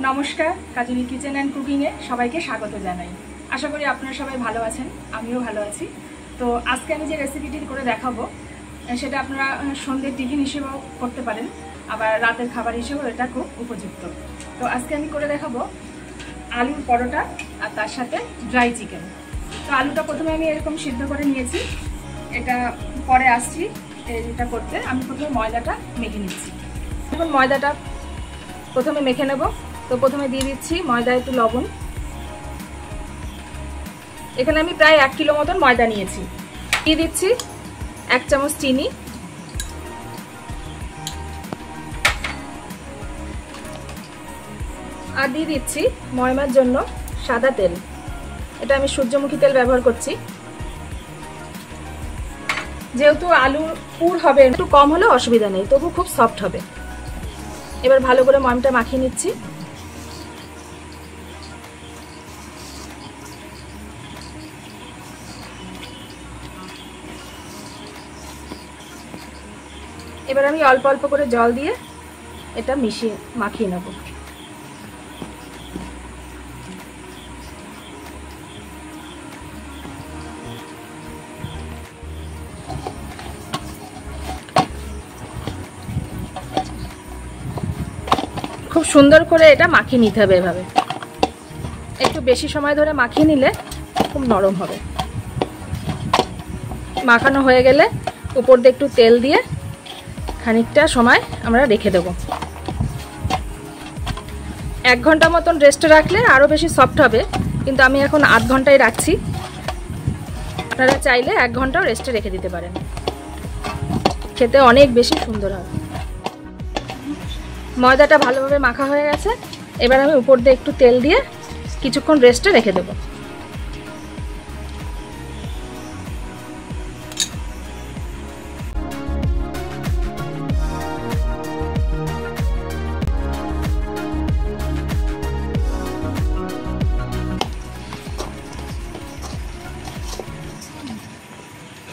নমস্কার, কাজলি kitchen and কুকিংয়ে সবাইকে স্বাগত জানাই। আশা করি আপনারা সবাই ভালো আছেন, আমিও ভালো আছি। তো আজকে আমি যে রেসিপিটি করে দেখাবো সেটা আপনারা সন্ধ্যের টিফিন হিসেবেও করতে পারেন, আবার রাতের খাবার হিসেবেও এটা খুব উপযুক্ত। তো আজকে আমি করে দেখাবো আলুর পরোটা আর তার সাথে ড্রাই চিকেন। তো আলুটা প্রথমে আমি এরকম সিদ্ধ করে নিয়েছি, এটা পরে আসছি এটা করতে। আমি প্রথমে ময়দাটা মেখে নিচ্ছি। এখন ময়দাটা প্রথমে মেখে নেব। তো প্রথমে দিয়ে দিচ্ছি ময়দা, একটু লবণ। এখানে আমি প্রায় 1 কিলো মতন ময়দা নিয়েছি। দিয়ে দিচ্ছি 1 চামচ চিনি, আর দিয়ে দিচ্ছি ময়মার জন্য সাদা তেল। এটা আমি সূর্যমুখী তেল ব্যবহার করছি। যেহেতু আলুর পুর হবে, একটু কম হলেও অসুবিধা নেই, তবু খুব সফট হবে। এবার ভালো করে ময়মটা মাখিয়ে নিচ্ছি। এবার আমি অল্প অল্প করে জল দিয়ে এটা মাখিয়ে নেব। খুব সুন্দর করে এটা মাখিয়ে নিতে হবে। এভাবে একটু বেশি সময় ধরে মাখিয়ে নিলে খুব নরম হবে। মাখানো হয়ে গেলে উপর দিয়ে একটু তেল দিয়ে খানিকটা সময় আমরা রেখে দেব। 1 ঘন্টা মতন রেস্টে রাখলে আরও বেশি সফট হবে, কিন্তু আমি এখন 8 ঘন্টায় রাখছি। আপনারা চাইলে 1 ঘন্টাও রেস্টে রেখে দিতে পারেন, খেতে অনেক বেশি সুন্দর হবে। ময়দাটা ভালোভাবে মাখা হয়ে গেছে। এবার আমি উপর দিয়ে একটু তেল দিয়ে কিছুক্ষণ রেস্টে রেখে দেব।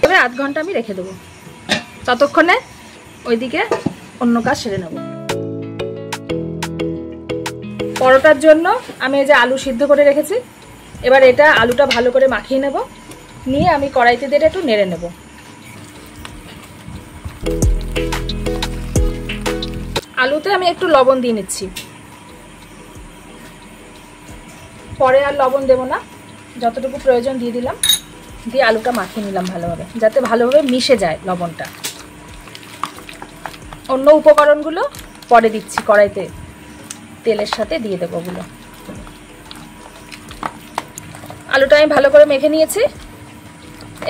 এবার 8 ঘন্টা আমি রেখে দেবো। ততক্ষণে ওইদিকে অন্য কাজ সেরে নেব। পরোটার জন্য আমি এই যে আলু সিদ্ধ করে রেখেছি। এবার এটা আলুটা ভালো করে মাখিয়ে নেব। নিয়ে আমি কড়াইতে দিয়ে একটু নেড়ে নেব। আলুতে আমি একটু লবণ দিয়ে নিচ্ছি, পরে আর লবণ দেব না, যতটুকু প্রয়োজন দিয়ে দিলাম। দিয়ে আলুটা মাখিয়ে নিলাম ভালোভাবে, যাতে ভালোভাবে মিশে যায় লবণটা। অন্য উপকরণগুলো পরে দিচ্ছি, কড়াইতে তেলের সাথে দিয়ে দেবো ওগুলো। আলুটা আমি ভালো করে মেখে নিয়েছি।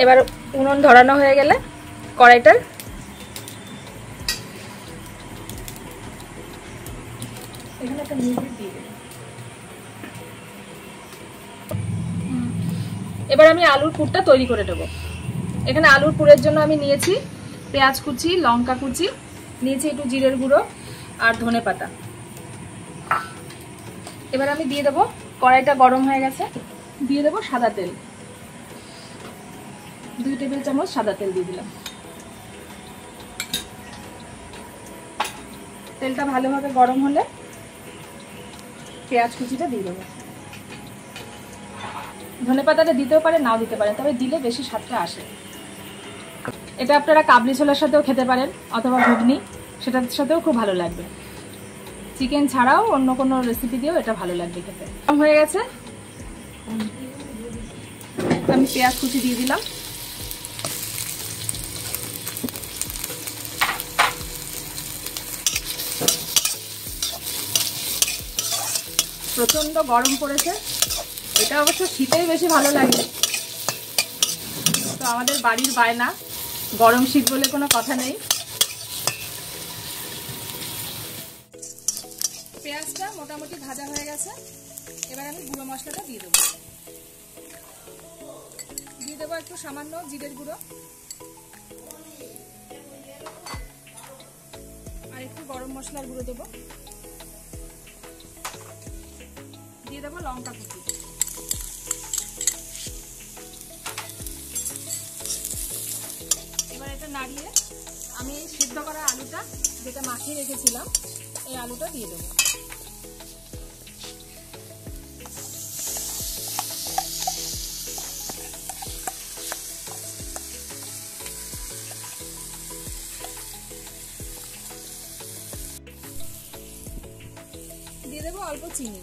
এবার উনুন ধরানো হয়ে গেলে কড়াইটার এখানে একটা মিনিট দিয়ে দেব। এবার আমি আলুর পুরটা তৈরি করে দেবো। এখানে আলুর পুরের জন্য আমি নিয়েছি পেঁয়াজ কুচি, লঙ্কা কুচি, নিয়েছি একটু জিরের গুঁড়ো আর ধনেপাতা। এবার আমি দিয়ে দেবো, কড়াইটা গরম হয়ে গেছে, দিয়ে দেবো সাদা তেল। 2 টেবিল চামচ সাদা তেল দিয়ে দিলাম। তেলটা ভালোভাবে গরম হলে পেঁয়াজ কুচিটা দিয়ে দেবো। ধনেপাতাটা দিতেও পারে, নাও দিতে পারেন, তবে দিলে বেশি স্বাদটা আসে। এটা আপনারা কাবলি ছোলার সাথেও খেতে পারেন, অথবা ঘুগনি, সেটার সাথেও খুব ভালো লাগবে। চিকেন ছাড়াও অন্য কোনো রেসিপি দিয়েও এটা ভালো লাগবে খেতে। হয়ে গেছে, আমি পেঁয়াজ কুচি দিয়ে দিলাম। প্রচন্ড গরম পড়েছে, এটা অবশ্য শীতেই বেশি ভালো লাগে। তো আমাদের বাড়ির বায়না, গরম শীত বলে কোনো কথা নেই। পেঁয়াজটা মোটামুটি ভাজা হয়ে গেছে। এবার আমি গুঁড়ো মশলাটা দিয়ে দেবো। দিয়ে দেবো একটু সামান্য জিরের গুঁড়ো, আর একটু গরম মশলার গুঁড়ো দেবো। দিয়ে দেবো লঙ্কা কুচি। এবার এটা নাড়িয়ে আমি এই সিদ্ধ করা আলুটা যেটা মাখিয়ে রেখেছিলাম, এই আলুটা দিয়ে দেবো। দিয়ে দেবো অল্প চিনি।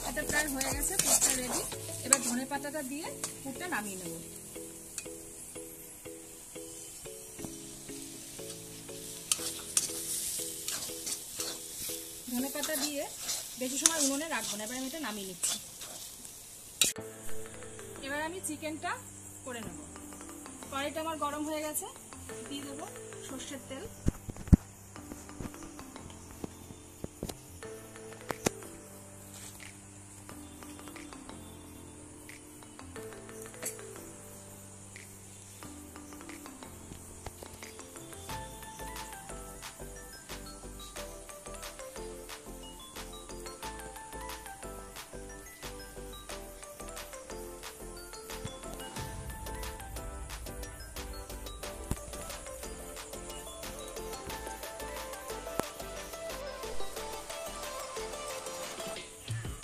এটা প্রায় হয়ে গেছে, পুরটা রেডি। এবার ধনেপাতাটা দিয়ে পুরটা নামিয়ে নেব। ধনেপাতা দিয়ে বেশি সময় উনুনে রাখবো না, এবার আমি এটা নামিয়ে নিচ্ছি। এবার আমি চিকেনটা করে নেব। কড়াইটা আমার গরম হয়ে গেছে, দিয়ে দেবো সর্ষের তেল।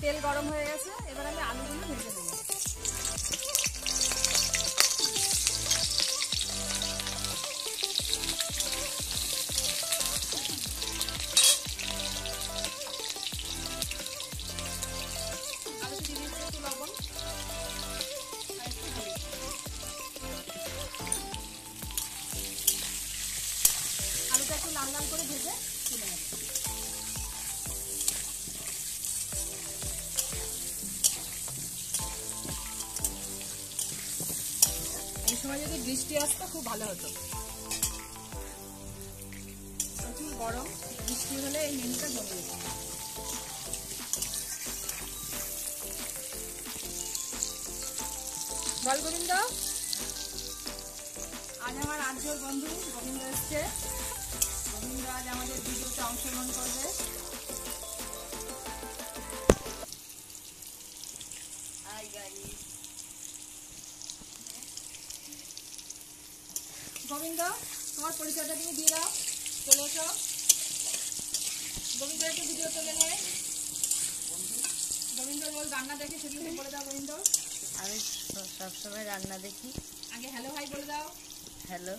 তেল গরম হয়ে গেছে, এবার আমি আলুগুলো ভেজে দেবো। আলুতে দিয়ে দিচ্ছি একটু লবণ আর একটু হলুদ। আলুটা একটু লাল লাল করে ভেজে তুলে নেব। এই সময় যদি বৃষ্টি আসতো খুব ভালো হতো। প্রচুর গরম, বৃষ্টি হলে এই মেনুটা জমে যেত। বল গোবিন্দ, আজ আমার আত্মীয় বন্ধু গোবিন্দ এসছে। গোবিন্দ আজ আমাদের ভিডিওতে অংশগ্রহণ করবে। গোবিন্দ, তোমার পরিচয়টা তুমি দিয়ে দাও, চলে এসো। গোবিন্দ একটু ভিডিও চলে নেয়। গোবিন্দ বল রান্না দেখে সেগুলো বলে দাও। গোবিন্দ, আমি সবসময় রান্না দেখি। আগে হ্যালো ভাই বলে দাও। হ্যালো।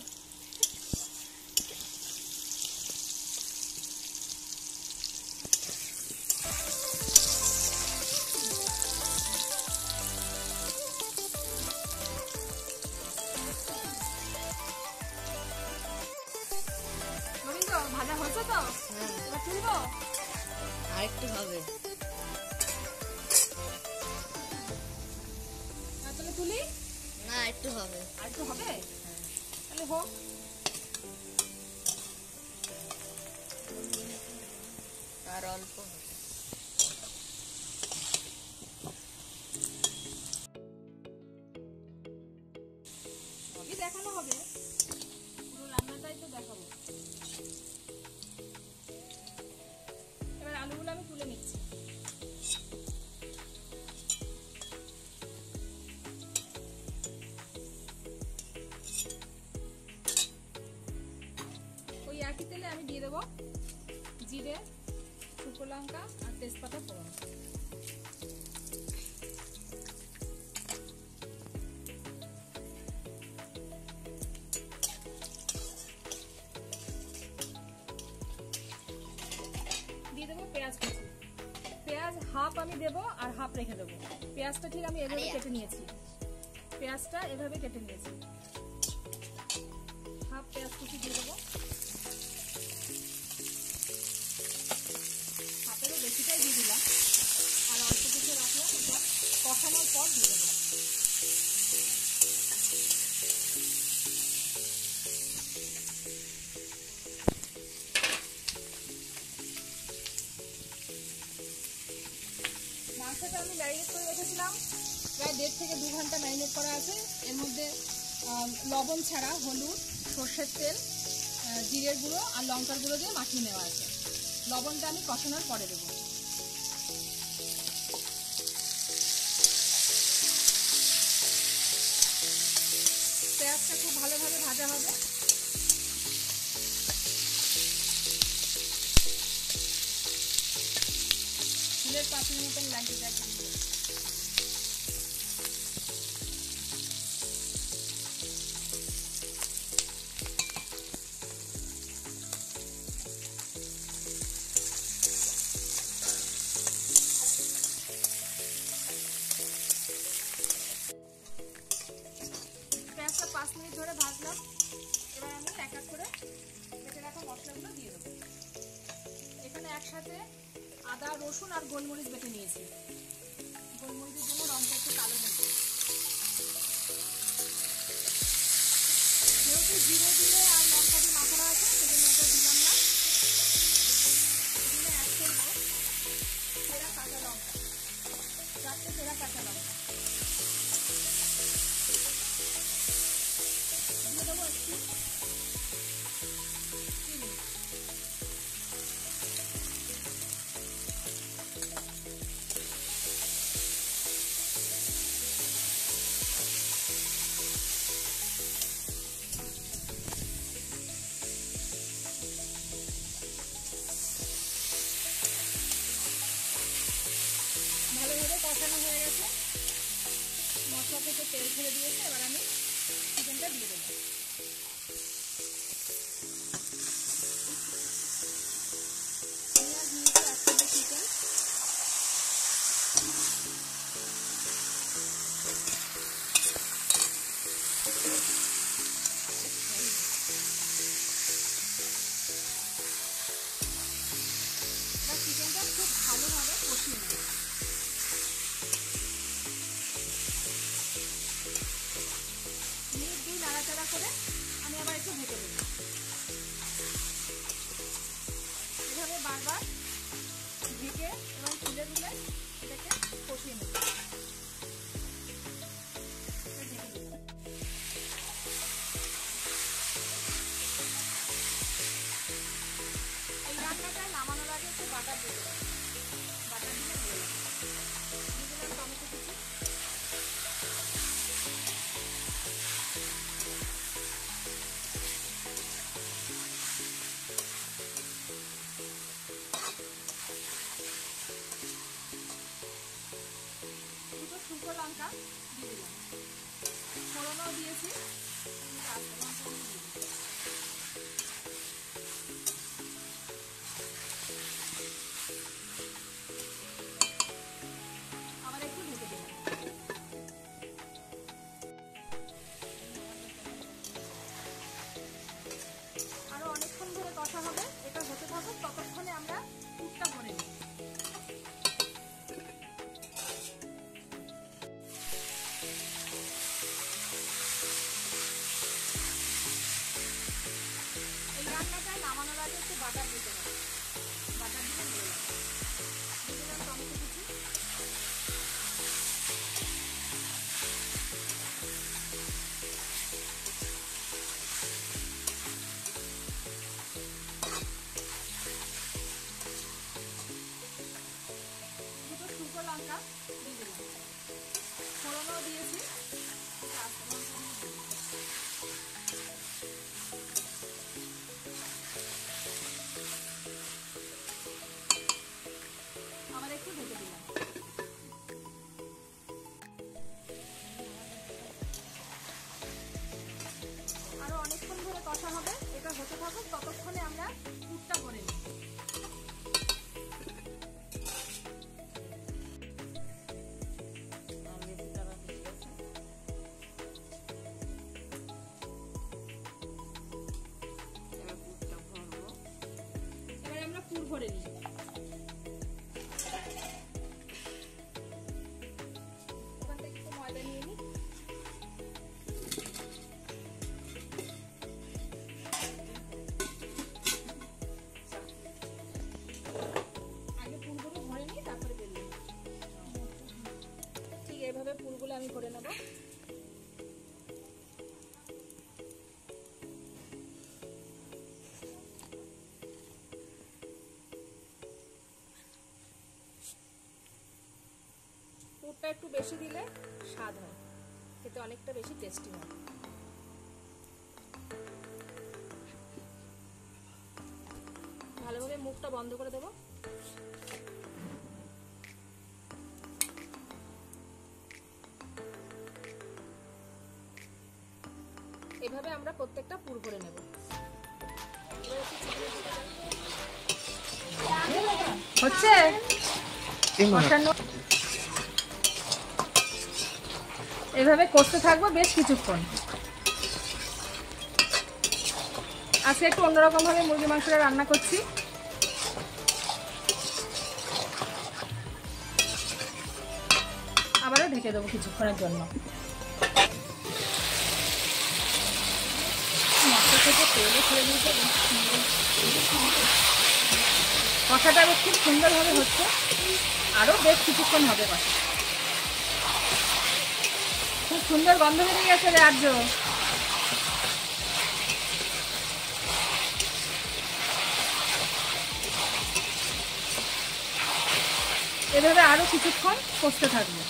গোবিন্দ ভাজা হচ্ছে তো? এবার তুলবো? আরেকটু হবে। তাহলে তুলি? না, একটু হবে। আর একটু হবে? তাহলে হোক। আর অল্প হবে। সবই দেখানো হবে, পুরো রান্নাটাই তো দেখাবো। এবার আলুগুলো আমি তুলে নিচ্ছি। ওই একই তেলে আমি দিয়ে দেবো জিরে, শুকনো লঙ্কা আর তেজপাতা ফোড়ন। দিয়ে দেবো পেঁয়াজ কুচি। পেঁয়াজ হাফ আমি দেবো আর হাফ রেখে দেবো। পেঁয়াজটা ঠিক আমি এভাবে কেটে নিয়েছি। পেঁয়াজটা এভাবে কেটে নিয়েছি। হাফ পেঁয়াজ কুচি দিয়ে দেবো। হাফেরও বেশিটাই দিয়ে দিলাম, আর অল্প কিছু রাখলাম। এটা কষানোর পর দিয়ে দেবো। মাংসটা আমি ম্যারিনেট করে রেখেছিলাম, প্রায় 1.5 থেকে 2 ঘন্টা ম্যারিনেট করা আছে। এর মধ্যে লবণ ছাড়া হলুদ, সর্ষের তেল, জিরের গুঁড়ো আর লঙ্কার গুঁড়ো দিয়ে মাখিয়ে নেওয়া আছে। লবণটা আমি কষানোর পরে দেবো। পেঁয়াজটা খুব ভালোভাবে ভাজা হবে। ফুলের পাখির মতন লাগিয়ে যায়। আদা রসুন আর গোলমরিচ বেটে নিয়েছি। গোলমরিচের জন্য রঙটা একটু কালো হচ্ছে। যেহেতু জিরে দিয়ে আর লঙ্কা দিয়ে মাখানো আছে সেজন্য এটা দিলাম না। এখানে অ্যাড করবো সেরা কাঁচা লঙ্কা, 4টে সেরা কাঁচা লঙ্কা দিয়ে দেবো। একটু চিনি, ভালোভাবে কষানো হয়ে গেছে, মশলা থেকে তেল ছেড়ে দিয়েছে। এবার আমি চিকেনটা দিয়ে দেবো। পেঁয়াজ নিয়েছি 1 কেজি চিকেন। এবার চিকেনটা খুব ভালোভাবে কষিয়ে নেব। মিনিট 2 নাড়াচাড়া করে আমি আবার একটু ঢেকে দেব। এভাবে বারবার ঢেকে এবং তুলে তুলে এটাকে কষিয়ে নেব। এই রান্নাটা নামানোর আগে একটু বাটার দিয়ে দেবো। বাটার দিলে ভালো লাগে। দিয়ে দিলাম টমেটো কুচি, দুটো শুকনো লঙ্কা দিয়ে দিলাম, ফোড়নও দিয়েছি, আস্তে লঙ্কা দিয়ে দিলাম। আবার একটু ঢেকে দিলাম। আরো অনেকক্ষণ ধরে কষা হবে। এটা হতে থাকুক, ততক্ষণে আমরা পুরটা ভরে নিই। এই রান্নাটা নামানোর আগে একটু বাটার দিতে হবে। বাটার দিলে ভালো লাগে। দিয়ে দিলাম টমেটো কুচি, দুটো শুকনো লঙ্কা দিয়ে দিলাম, ফোড়নও দিয়েছি, আস্তে লঙ্কা দিয়ে দিলাম। আবার একটু ঢেকে দিলাম। আরো অনেকক্ষণ ধরে কষা হবে। এটা হতে থাকুক, ততক্ষণে আমরা পুরটা ভরে নিই। এবার আমরা পুর ভরে নিই। ওখান থেকে একটু ময়দা নিয়ে নিই। আগে পুরগুলো ভরে নিই, তারপরে বেলে নিই। ঠিক এইভাবে পুরগুলো আমি ভরে নেব। পুরটা একটু বেশি দিলে স্বাদ হয়, খেতে অনেকটা বেশি টেস্টি হয়। ভালোভাবে মুখটা বন্ধ করে দেবো। এভাবে আমরা প্রত্যেকটা পুর ভরে নেব। হচ্ছে এভাবে কষতে থাকবো বেশ কিছুক্ষণ। আজকে একটু অন্যরকম ভাবে মুরগি মাংসটা রান্না করছি। আবারও ঢেকে দেবো কিছুক্ষণের জন্য। মশলা থেকে তেলে ছেড়ে দিতে কষাটা খুব সুন্দরভাবে হচ্ছে, আরও বেশ কিছুক্ষণ হবে কষা। খুব সুন্দর গন্ধ বেরিয়ে গেছে রে আর্য। এভাবে আরো কিছুক্ষণ কষতে থাকবে।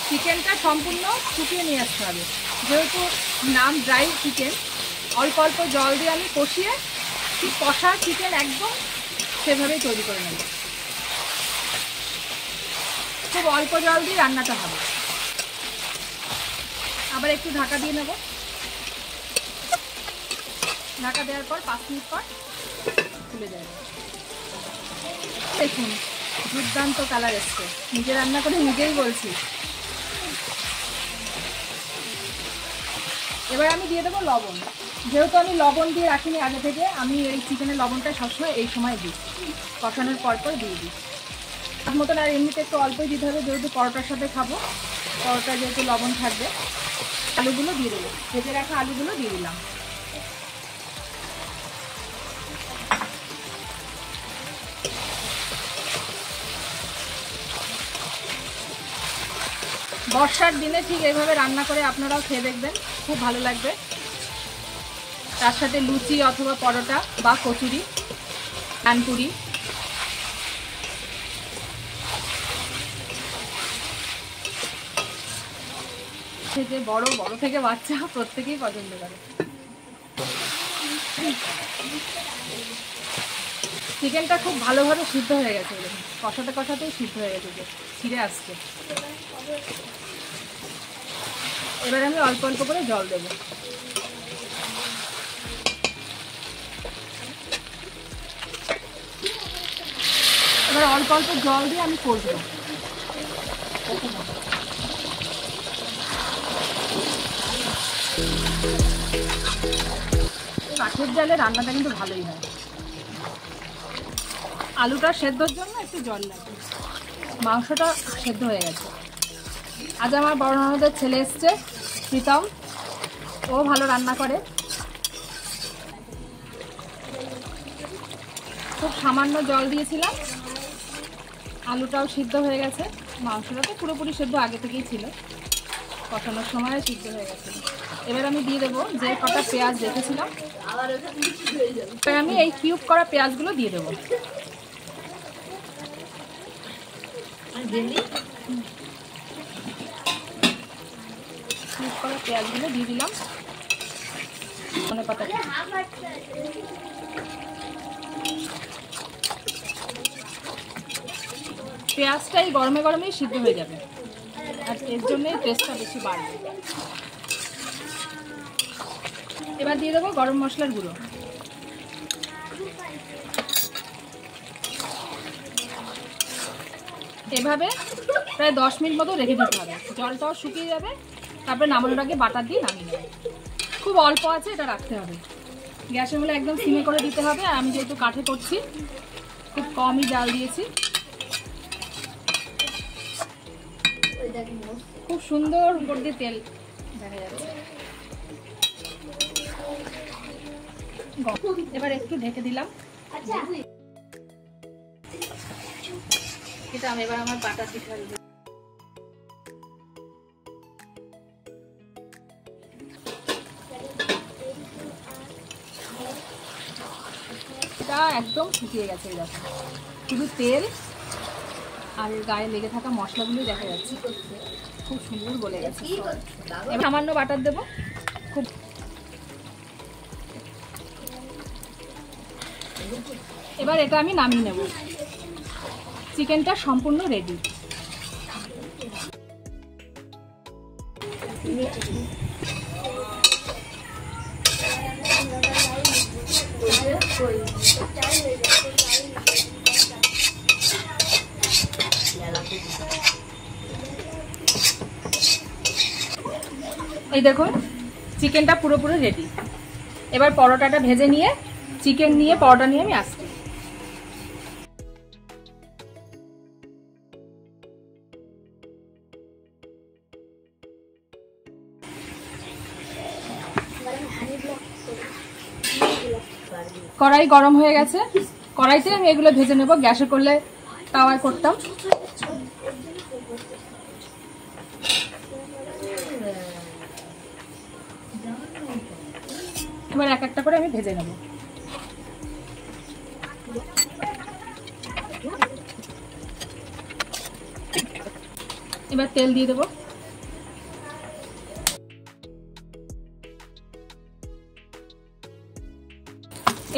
চিকেনটা সম্পূর্ণ শুকিয়ে নিয়ে আসতে হবে, যেহেতু নাম ড্রাই চিকেন। অল্প অল্প জল দিয়ে আমি কষিয়ে ঠিক কষা চিকেন একদম সেভাবেই তৈরি করে নেব। খুব অল্প জল দিয়ে রান্নাটা হবে। আবার একটু ঢাকা দিয়ে নেব। ঢাকা দেওয়ার পর 5 মিনিট পর খুলে যাবে। দেখুন দুর্দান্ত কালার এসছে, নিজে রান্না করে নিজেই বলছি। এবার আমি দিয়ে দেবো লবণ। যেহেতু আমি লবণ দিয়ে রাখিনি আগে থেকে, আমি এই চিকেনের লবণটা সবসময় এই সময় দিই, কষানোর পর পর দিয়ে দিই। তার মতন আর এমনিতে একটু অল্পই দিতে হবে, যেহেতু পরোটার সাথে খাবো, পরোটা যেহেতু লবণ থাকবে। আলুগুলো দিয়ে দেবো, ভেজে রাখা আলুগুলো দিয়ে দিলাম। বর্ষার দিনে ঠিক এইভাবে রান্না করে আপনারাও খেয়ে দেখবেন, খুব ভালো লাগবে। তার সাথে লুচি অথবা পরোটা বা কচুরি, পানপুরি। থেকে বড় থেকে বাচ্চা প্রত্যেকেই পছন্দ করে। চিকেনটা খুব ভালোভাবে সিদ্ধ হয়ে গেছে, কষাতে কষাতেই সিদ্ধ হয়ে গেছে, যে ছিঁড়ে আসছে। এবার আমি অল্প অল্প করে জল দেবো। এবার অল্প অল্প জল দিয়ে আমি কষবো। কাঠের জালে রান্নাটা কিন্তু ভালোই হয়। আলুটা সেদ্ধর জন্য একটু জল লাগে, মাংসটা সেদ্ধ হয়ে গেছে। আজ আমার বড় ননদের ছেলে এসছে, প্রীতম, ও ভালো রান্না করে। খুব সামান্য জল দিয়েছিলাম, আলুটাও সিদ্ধ হয়ে গেছে। মাংসটা তো পুরোপুরি সেদ্ধ আগে থেকেই ছিল, কষানোর সময় সিদ্ধ হয়ে গেছে। এবার আমি দিয়ে দেবো যে কটা পেঁয়াজ রেখেছিলাম, এবার আমি এই কিউব করা পেঁয়াজগুলো দিয়ে দেবো। কিউব করা পেঁয়াজগুলো দিয়ে দিলাম। ধনেপাতা, পেঁয়াজটা এই গরমে গরমেই সিদ্ধ হয়ে যাবে, আর এর জন্যই টেস্টটা বেশি বাড়বে। এবার দিয়ে দেবো গরম মশলার গুঁড়ো। এভাবে প্রায় 10 মিনিট মতো রেখে দিতে হবে, জলটাও শুকিয়ে যাবে। তারপরে নামানোর আগে বাটার দিয়ে নামিয়ে নেবে। খুব অল্প আছে এটা রাখতে হবে, গ্যাসের মূলে একদম সিমে করে দিতে হবে। আর আমি যেহেতু কাঠে করছি, খুব কমই জাল দিয়েছি। খুব সুন্দর উপর দিয়ে তেল দেখা যাচ্ছে। এবার একটু ঢেকে দিলাম। এটা আমি এবার আমার বাটার দিতে হবে। এটা একদম শুকিয়ে গেছে, দেখো শুধু তেল আর গায়ে লেগে থাকা মশলাগুলো দেখা যাচ্ছে, খুব সুন্দর গলে গেছে। এবার সামান্য বাটার দেবো। খুব এবার এটা আমি নামিয়ে নেব। চিকেনটা সম্পূর্ণ রেডি। এই দেখুন চিকেনটা পুরোপুরি রেডি। এবার পরোটাটা ভেজে নিয়ে, চিকেন নিয়ে পরোটা নিয়ে আমি আসছি। কড়াই গরম হয়ে গেছে, কড়াইতে আমি এগুলো ভেজে নেব। গ্যাসে করলে তাওয়ায় করতাম। এবার এক একটা করে আমি ভেজে নেব। এবার তেল দিয়ে দেবো।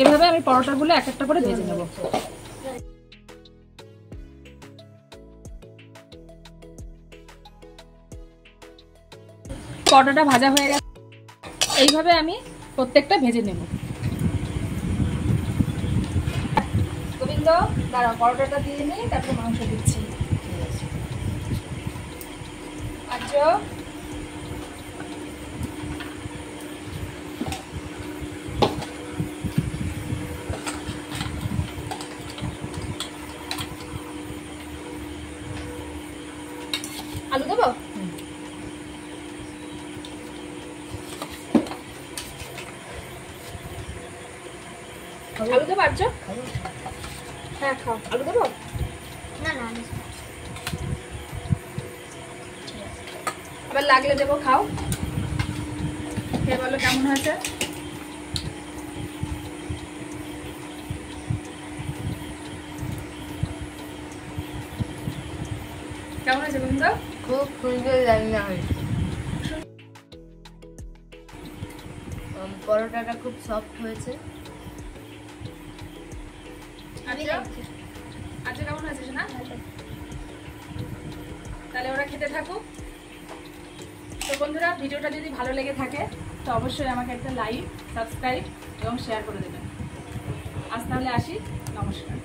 এভাবে আমি পরোটাগুলো এক একটা করে ভেজে নেব। পরোটাটা ভাজা হয়ে গেছে, এইভাবে আমি প্রত্যেকটা ভেজে নেব। গোবিন্দ দাঁড়াও, পরোটাটা দিয়ে নিই, তারপরে মাংস দিচ্ছি। আচ্ছা, আলু দেবো? আলু দেবো? আচ্ছা, হ্যাঁ খাও। আলু দেবো? না না, এবার লাগলে দেবো, খাও। খেয়ে বলো কেমন হয়েছে। কেমন হয়েছে গোবিন্দ? খুব সুন্দর রান্না হয়েছে। পরোটাটা খুব সফট হয়েছে। আচ্ছা আচ্ছা, কেমন হয়েছে না? তাহলে ওরা খেতে থাকুক। তো বন্ধুরা, ভিডিওটা যদি ভালো লেগে থাকে তো অবশ্যই আমাকে একটা লাইক, সাবস্ক্রাইব এবং শেয়ার করে দেবেন। আজ তাহলে আসি, নমস্কার।